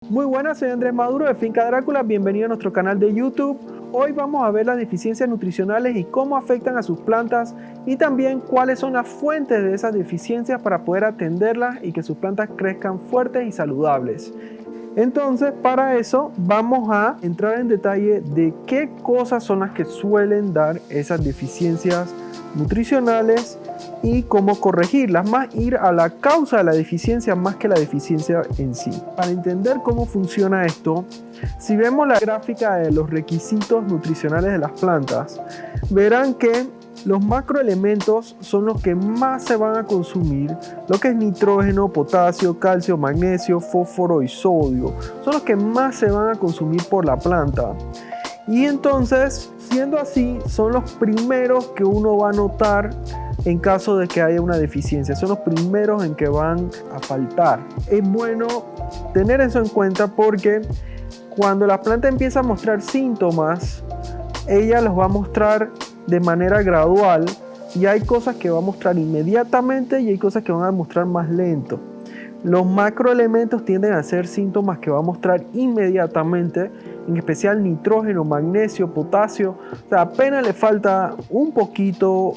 Muy buenas, soy Andrés Maduro de Finca Drácula, bienvenido a nuestro canal de YouTube. Hoy vamos a ver las deficiencias nutricionales y cómo afectan a sus plantas y también cuáles son las fuentes de esas deficiencias para poder atenderlas y que sus plantas crezcan fuertes y saludables. Entonces, para eso vamos a entrar en detalle de qué cosas son las que suelen dar esas deficiencias nutricionales y cómo corregirlas, más ir a la causa de la deficiencia más que la deficiencia en sí. Para entender cómo funciona esto, si vemos la gráfica de los requisitos nutricionales de las plantas, verán que los macroelementos son los que más se van a consumir, lo que es nitrógeno, potasio, calcio, magnesio, fósforo y sodio, son los que más se van a consumir por la planta. Y entonces, siendo así, son los primeros que uno va a notar en caso de que haya una deficiencia, son los primeros en que van a faltar. Es bueno tener eso en cuenta porque cuando la planta empieza a mostrar síntomas, ella los va a mostrar de manera gradual y hay cosas que va a mostrar inmediatamente y hay cosas que van a mostrar más lento. Los macroelementos tienden a ser síntomas que va a mostrar inmediatamente, en especial nitrógeno, magnesio, potasio. O sea, apenas le falta un poquito,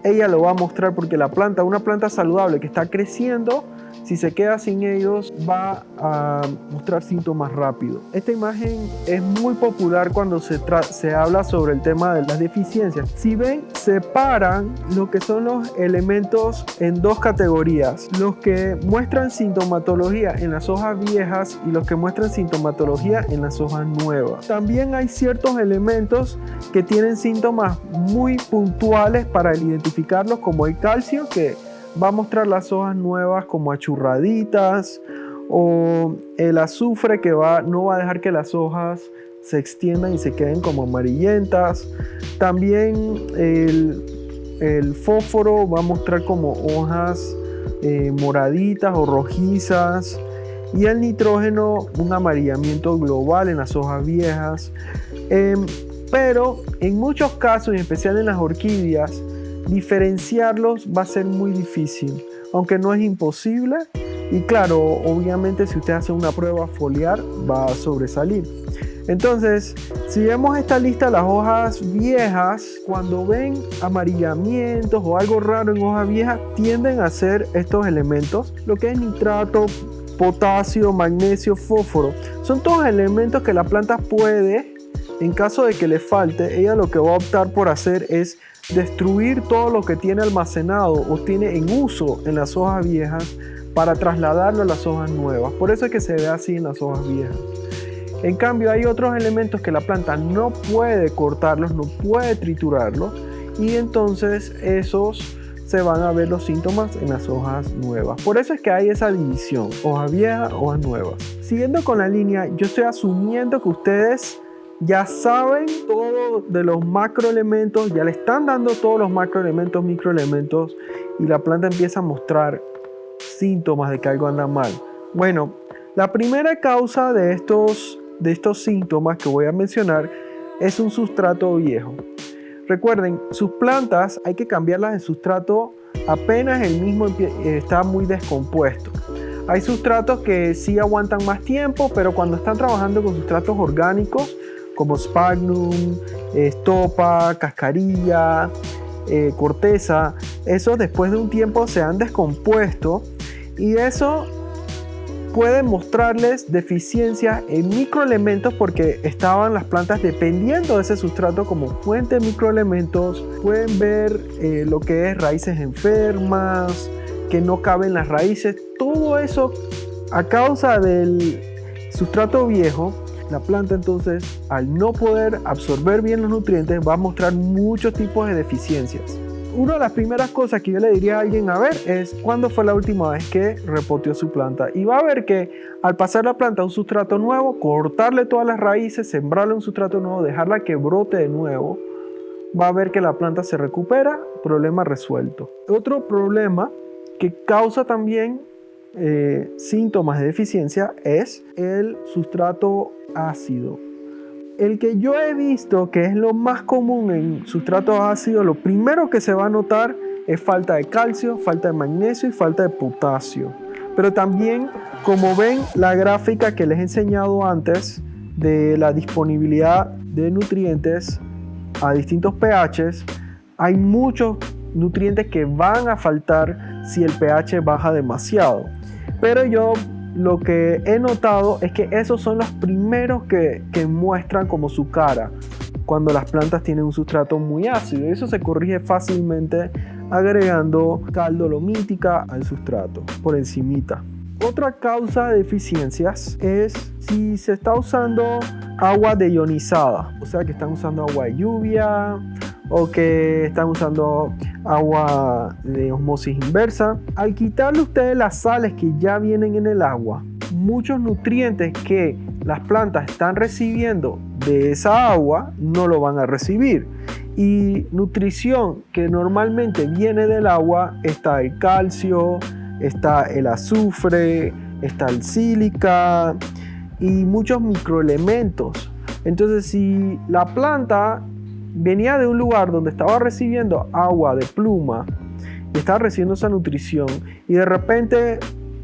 ella lo va a mostrar porque la planta, una planta saludable que está creciendo, si se queda sin ellos va a mostrar síntomas rápido. Esta imagen es muy popular cuando se habla sobre el tema de las deficiencias. Si ven, separan lo que son los elementos en dos categorías: los que muestran sintomatología en las hojas viejas y los que muestran sintomatología en las hojas nuevas. También hay ciertos elementos que tienen síntomas muy puntuales para identificarlos, como el calcio, que va a mostrar las hojas nuevas como achurraditas, o el azufre, que no va a dejar que las hojas se extiendan y se queden como amarillentas. También el fósforo va a mostrar como hojas moraditas o rojizas, y el nitrógeno un amarillamiento global en las hojas viejas. Pero en muchos casos, en especial en las orquídeas, diferenciarlos va a ser muy difícil, aunque no es imposible. Y claro, obviamente si usted hace una prueba foliar va a sobresalir. Entonces, si vemos esta lista de las hojas viejas, cuando ven amarillamientos o algo raro en hojas viejas, tienden a ser estos elementos, lo que es nitrato, potasio, magnesio, fósforo. Son todos elementos que la planta puede, en caso de que le falte, ella lo que va a optar por hacer es destruir todo lo que tiene almacenado o tiene en uso en las hojas viejas para trasladarlo a las hojas nuevas. Por eso es que se ve así en las hojas viejas. En cambio, hay otros elementos que la planta no puede cortarlos, no puede triturarlos, y entonces esos se van a ver los síntomas en las hojas nuevas. Por eso es que hay esa división: hojas viejas, hojas nuevas. Siguiendo con la línea, yo estoy asumiendo que ustedes ya saben todo de los macroelementos, ya le están dando todos los macroelementos, microelementos, y la planta empieza a mostrar síntomas de que algo anda mal. Bueno, la primera causa de estos síntomas que voy a mencionar es un sustrato viejo. Recuerden, sus plantas hay que cambiarlas de sustrato apenas el mismo está muy descompuesto. Hay sustratos que sí aguantan más tiempo, pero cuando están trabajando con sustratos orgánicos como sphagnum, estopa, cascarilla, corteza, esos después de un tiempo se han descompuesto, y eso puede mostrarles deficiencias en microelementos porque estaban las plantas dependiendo de ese sustrato como fuente de microelementos. Pueden ver lo que es raíces enfermas, que no caben las raíces. Todo eso a causa del sustrato viejo. La planta entonces, al no poder absorber bien los nutrientes, va a mostrar muchos tipos de deficiencias. Una de las primeras cosas que yo le diría a alguien a ver es cuándo fue la última vez que repoteó su planta. Y va a ver que al pasar la planta a un sustrato nuevo, cortarle todas las raíces, sembrarle un sustrato nuevo, dejarla que brote de nuevo, va a ver que la planta se recupera, problema resuelto. Otro problema que causa también síntomas de deficiencia es el sustrato ácido. El que yo he visto que es lo más común en sustratos ácidos, lo primero que se va a notar es falta de calcio, falta de magnesio y falta de potasio. Pero también, como ven la gráfica que les he enseñado antes de la disponibilidad de nutrientes a distintos pHs, hay muchos nutrientes que van a faltar si el pH baja demasiado. Pero yo lo que he notado es que esos son los primeros que muestran como su cara cuando las plantas tienen un sustrato muy ácido. Eso se corrige fácilmente agregando cal dolomítica al sustrato por encimita. Otra causa de deficiencias es si se está usando agua deionizada, o sea que están usando agua de lluvia o que están usando agua de osmosis inversa. Al quitarle ustedes las sales que ya vienen en el agua, muchos nutrientes que las plantas están recibiendo de esa agua no lo van a recibir. Y nutrición que normalmente viene del agua está el calcio, está el azufre, está el sílica y muchos microelementos. Entonces, si la planta venía de un lugar donde estaba recibiendo agua de pluma y estaba recibiendo esa nutrición y de repente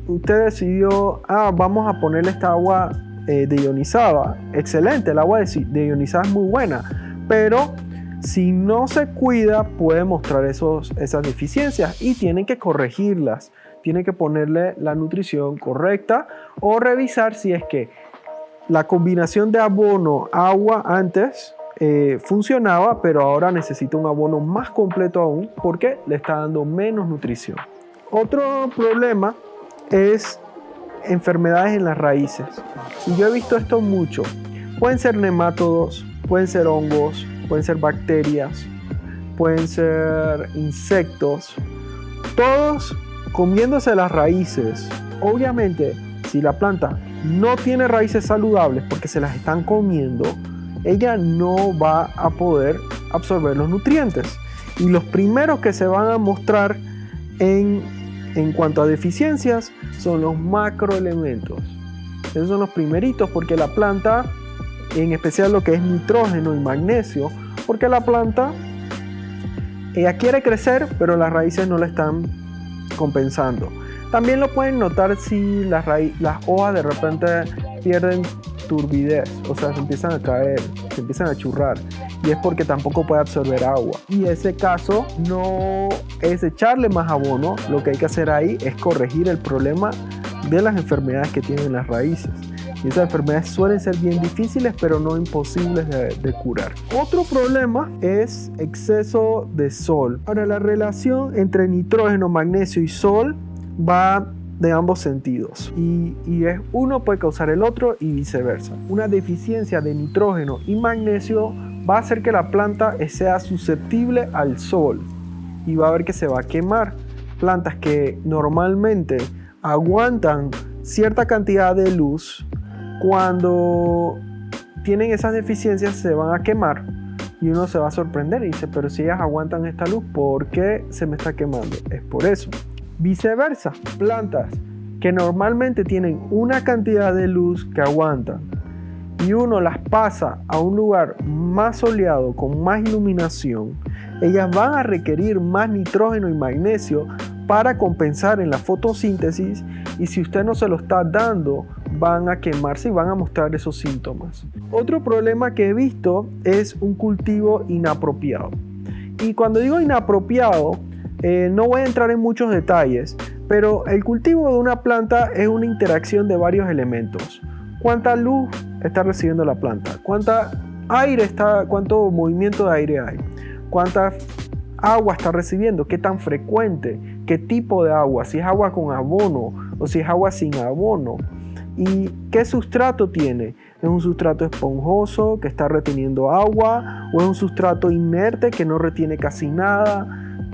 usted decidió, vamos a ponerle esta agua deionizada, excelente, el agua deionizada es muy buena, pero si no se cuida puede mostrar esas deficiencias y tienen que corregirlas. Tiene que ponerle la nutrición correcta o revisar si es que la combinación de abono-agua antes funcionaba, pero ahora necesita un abono más completo aún porque le está dando menos nutrición. Otro problema es enfermedades en las raíces. Y yo he visto esto mucho. Pueden ser nemátodos, pueden ser hongos, pueden ser bacterias, pueden ser insectos. Todos comiéndose las raíces. Obviamente, si la planta no tiene raíces saludables porque se las están comiendo, ella no va a poder absorber los nutrientes. Y los primeros que se van a mostrar en cuanto a deficiencias son los macroelementos. Esos son los primeritos porque la planta, en especial lo que es nitrógeno y magnesio, porque la planta ella quiere crecer, pero las raíces no la están compensando. También lo pueden notar si las hojas de repente pierden turbidez, o sea, se empiezan a caer, se empiezan a churrar, y es porque tampoco puede absorber agua. Y ese caso no es echarle más abono, lo que hay que hacer ahí es corregir el problema de las enfermedades que tienen las raíces. Y esas enfermedades suelen ser bien difíciles, pero no imposibles de curar. Otro problema es exceso de sol. Ahora, la relación entre nitrógeno, magnesio y sol va de ambos sentidos. Y uno puede causar el otro y viceversa. Una deficiencia de nitrógeno y magnesio va a hacer que la planta sea susceptible al sol y va a ver que se va a quemar. Plantas que normalmente aguantan cierta cantidad de luz, cuando tienen esas deficiencias se van a quemar y uno se va a sorprender y dice, pero si ellas aguantan esta luz, ¿por qué se me está quemando? Es por eso. Viceversa, plantas que normalmente tienen una cantidad de luz que aguantan y uno las pasa a un lugar más soleado, con más iluminación, ellas van a requerir más nitrógeno y magnesio para compensar en la fotosíntesis, y si usted no se lo está dando, van a quemarse y van a mostrar esos síntomas. Otro problema que he visto es un cultivo inapropiado. Y cuando digo inapropiado, no voy a entrar en muchos detalles, pero el cultivo de una planta es una interacción de varios elementos. ¿Cuánta luz está recibiendo la planta? ¿Cuánto movimiento de aire hay? ¿Cuánta agua está recibiendo? ¿Qué tan frecuente? ¿Qué tipo de agua? Si es agua con abono o si es agua sin abono. ¿Y qué sustrato tiene? ¿Es un sustrato esponjoso que está reteniendo agua? ¿O es un sustrato inerte que no retiene casi nada?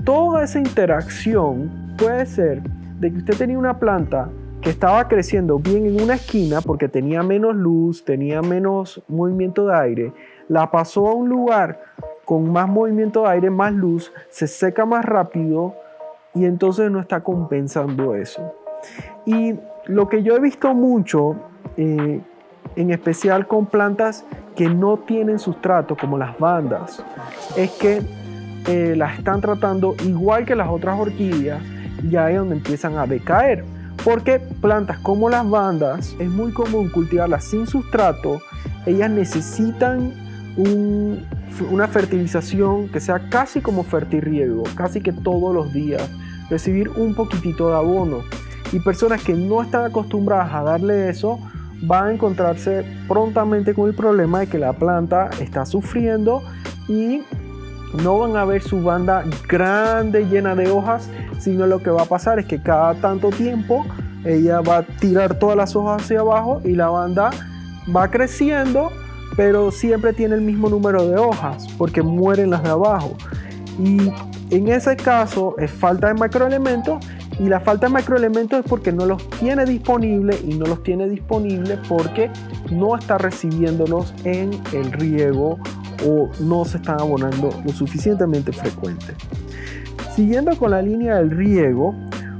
Toda esa interacción puede ser de que usted tenía una planta que estaba creciendo bien en una esquina porque tenía menos luz, tenía menos movimiento de aire, la pasó a un lugar con más movimiento de aire, más luz, se seca más rápido y entonces no está compensando eso. Y lo que yo he visto mucho, en especial con plantas que no tienen sustrato, como las bandas, es que las están tratando igual que las otras orquídeas y ahí es donde empiezan a decaer. Porque plantas como las bandas es muy común cultivarlas sin sustrato. Ellas necesitan una fertilización que sea casi como fertirriego, casi que todos los días, recibir un poquitito de abono. Y personas que no están acostumbradas a darle eso van a encontrarse prontamente con el problema de que la planta está sufriendo y no van a ver su banda grande llena de hojas, sino lo que va a pasar es que cada tanto tiempo ella va a tirar todas las hojas hacia abajo y la banda va creciendo, pero siempre tiene el mismo número de hojas porque mueren las de abajo. Y en ese caso es falta de macroelementos, y la falta de macroelementos es porque no los tiene disponibles, y no los tiene disponibles porque no está recibiéndolos en el riego o no se están abonando lo suficientemente frecuente. Siguiendo con la línea del riego,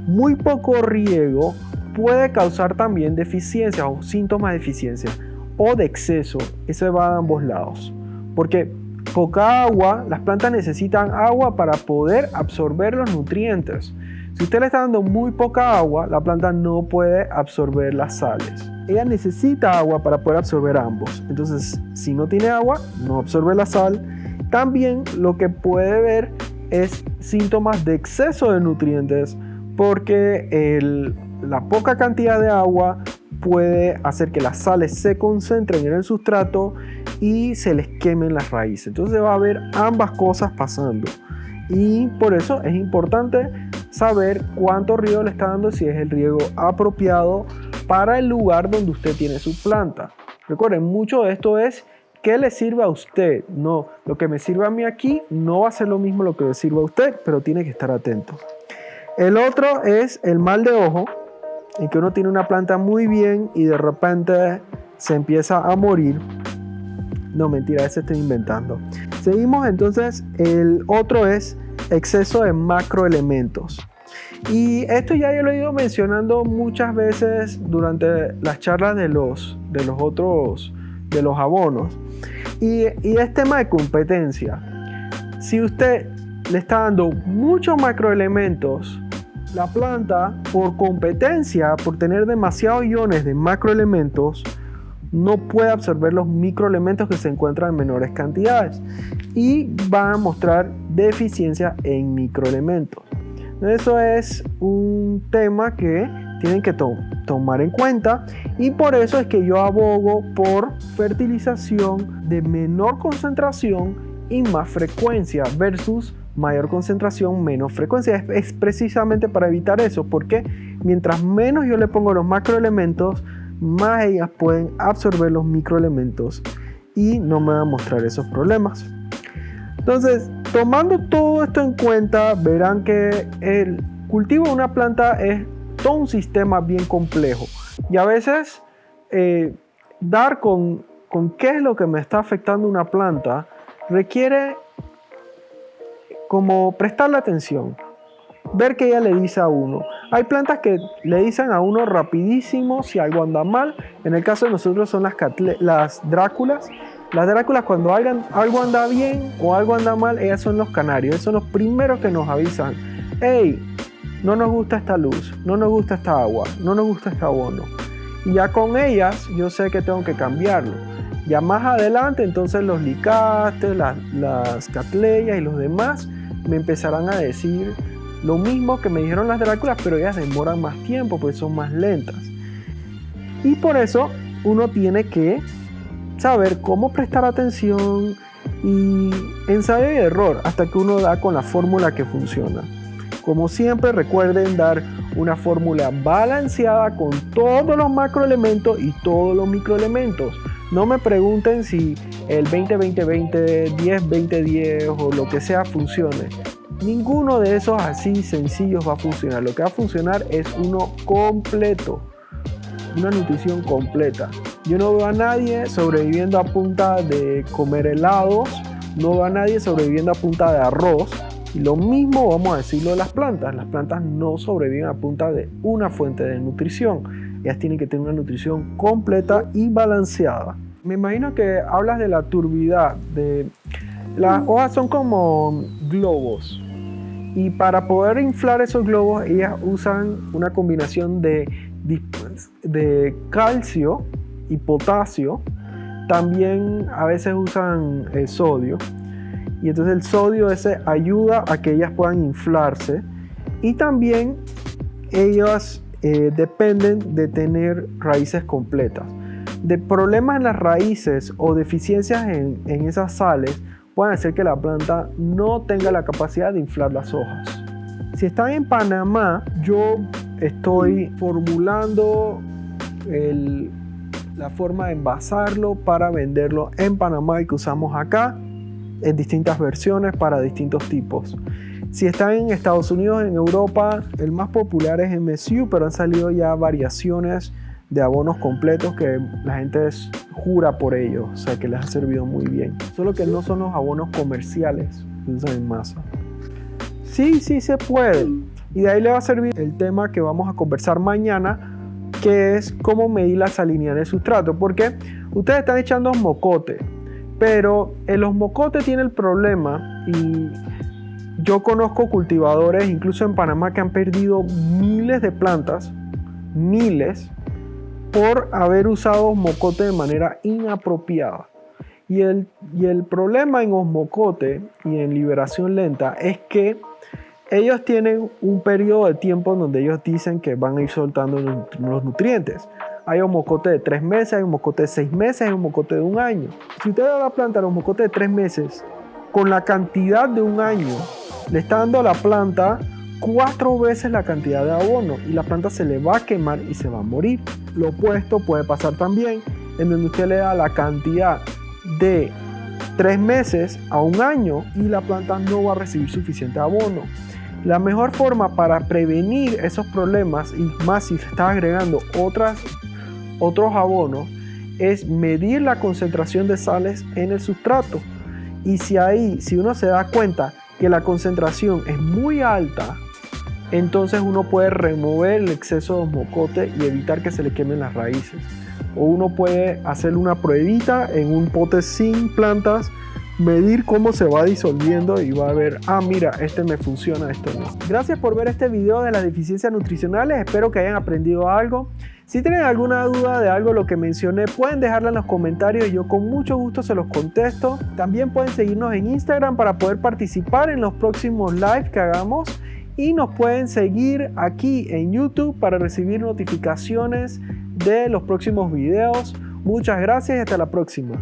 muy poco riego puede causar también deficiencias o síntomas de deficiencia o de exceso. Eso va a ambos lados, porque poca agua, las plantas necesitan agua para poder absorber los nutrientes. Si usted le está dando muy poca agua, la planta no puede absorber las sales. Ella necesita agua para poder absorber ambos. Entonces, si no tiene agua, no absorbe la sal. También lo que puede ver es síntomas de exceso de nutrientes, porque la poca cantidad de agua puede hacer que las sales se concentren en el sustrato y se les quemen las raíces. Entonces va a haber ambas cosas pasando, y por eso es importante saber cuánto riego le está dando, si es el riego apropiado para el lugar donde usted tiene su planta. Recuerden, mucho de esto es qué le sirve a usted. No, lo que me sirve a mí aquí no va a ser lo mismo lo que le sirve a usted, pero tiene que estar atento. El otro es el mal de ojo, en que uno tiene una planta muy bien y de repente se empieza a morir. No, mentira, ese estoy inventando. Seguimos entonces, el otro es exceso de macroelementos. Y esto ya yo lo he ido mencionando muchas veces durante las charlas de los abonos. Y es tema de competencia. Si usted le está dando muchos macroelementos, la planta, por competencia, por tener demasiados iones de macroelementos, no puede absorber los microelementos que se encuentran en menores cantidades y va a mostrar deficiencia en microelementos. Eso es un tema que tienen que tomar en cuenta, y por eso es que yo abogo por fertilización de menor concentración y más frecuencia versus mayor concentración, menos frecuencia. Es precisamente para evitar eso, porque mientras menos yo le pongo los macroelementos, más ellas pueden absorber los microelementos y no me van a mostrar esos problemas. Entonces, tomando todo esto en cuenta, verán que el cultivo de una planta es todo un sistema bien complejo, y a veces dar con qué es lo que me está afectando una planta requiere como prestarle atención, ver qué ella le dice a uno. Hay plantas que le dicen a uno rapidísimo si algo anda mal. En el caso de nosotros son las dráculas. Las dráculas, cuando algo anda bien o algo anda mal, ellas son los canarios. Son los primeros que nos avisan: hey, no nos gusta esta luz, no nos gusta esta agua, no nos gusta este abono. Y ya con ellas yo sé que tengo que cambiarlo. Ya más adelante, entonces los licastes, las catleyas y los demás me empezarán a decir lo mismo que me dijeron las dráculas, pero ellas demoran más tiempo porque son más lentas. Y por eso uno tiene que saber cómo prestar atención y ensayo y error hasta que uno da con la fórmula que funciona. Como siempre, recuerden dar una fórmula balanceada con todos los macroelementos y todos los microelementos. No me pregunten si el 20-20-20, 10-20-10 o lo que sea funcione. Ninguno de esos así sencillos va a funcionar. Lo que va a funcionar es uno completo, una nutrición completa. Yo no veo a nadie sobreviviendo a punta de comer helados, no veo a nadie sobreviviendo a punta de arroz. Y lo mismo vamos a decirlo de las plantas. Las plantas no sobreviven a punta de una fuente de nutrición. Ellas tienen que tener una nutrición completa y balanceada. Me imagino que hablas de la turbidez. Las hojas son como globos. Y para poder inflar esos globos, ellas usan una combinación de calcio y potasio. También a veces usan sodio. Y entonces el sodio ese ayuda a que ellas puedan inflarse. Y también ellas dependen de tener raíces completas. De problemas en las raíces o deficiencias en esas sales pueden hacer que la planta no tenga la capacidad de inflar las hojas. Si están en Panamá, yo estoy formulando la forma de envasarlo para venderlo en Panamá y que usamos acá en distintas versiones para distintos tipos. Si están en Estados Unidos, en Europa, el más popular es MSU, pero han salido ya variaciones de abonos completos que la gente jura por ellos, o sea que les ha servido muy bien. Solo que no son los abonos comerciales que usan en masa. Sí se puede. Y de ahí le va a servir el tema que vamos a conversar mañana, que es cómo medir la salinidad del sustrato. Porque ustedes están echando osmocote, pero el osmocote tiene el problema, y yo conozco cultivadores, incluso en Panamá, que han perdido miles de plantas, por haber usado osmocote de manera inapropiada. Y el problema en osmocote y en liberación lenta es que ellos tienen un periodo de tiempo en donde ellos dicen que van a ir soltando los nutrientes. Hay osmocote de 3 meses, hay osmocote de 6 meses, hay osmocote de 1 año. Si usted da a la planta el osmocote de 3 meses con la cantidad de 1 año, le está dando a la planta 4 veces la cantidad de abono y la planta se le va a quemar y se va a morir. Lo opuesto puede pasar también, en donde usted le da la cantidad de 3 meses a 1 año y la planta no va a recibir suficiente abono. La mejor forma para prevenir esos problemas, y más si se está agregando otros abonos, es medir la concentración de sales en el sustrato. Y si uno se da cuenta que la concentración es muy alta, entonces uno puede remover el exceso de osmocote y evitar que se le quemen las raíces. O uno puede hacer una pruebita en un pote sin plantas, medir cómo se va disolviendo y va a ver, mira, este me funciona, esto no. Gracias por ver este video de las deficiencias nutricionales, espero que hayan aprendido algo. Si tienen alguna duda de algo de lo que mencioné, pueden dejarla en los comentarios y yo con mucho gusto se los contesto. También pueden seguirnos en Instagram para poder participar en los próximos live que hagamos, y nos pueden seguir aquí en YouTube para recibir notificaciones de los próximos videos. Muchas gracias y hasta la próxima.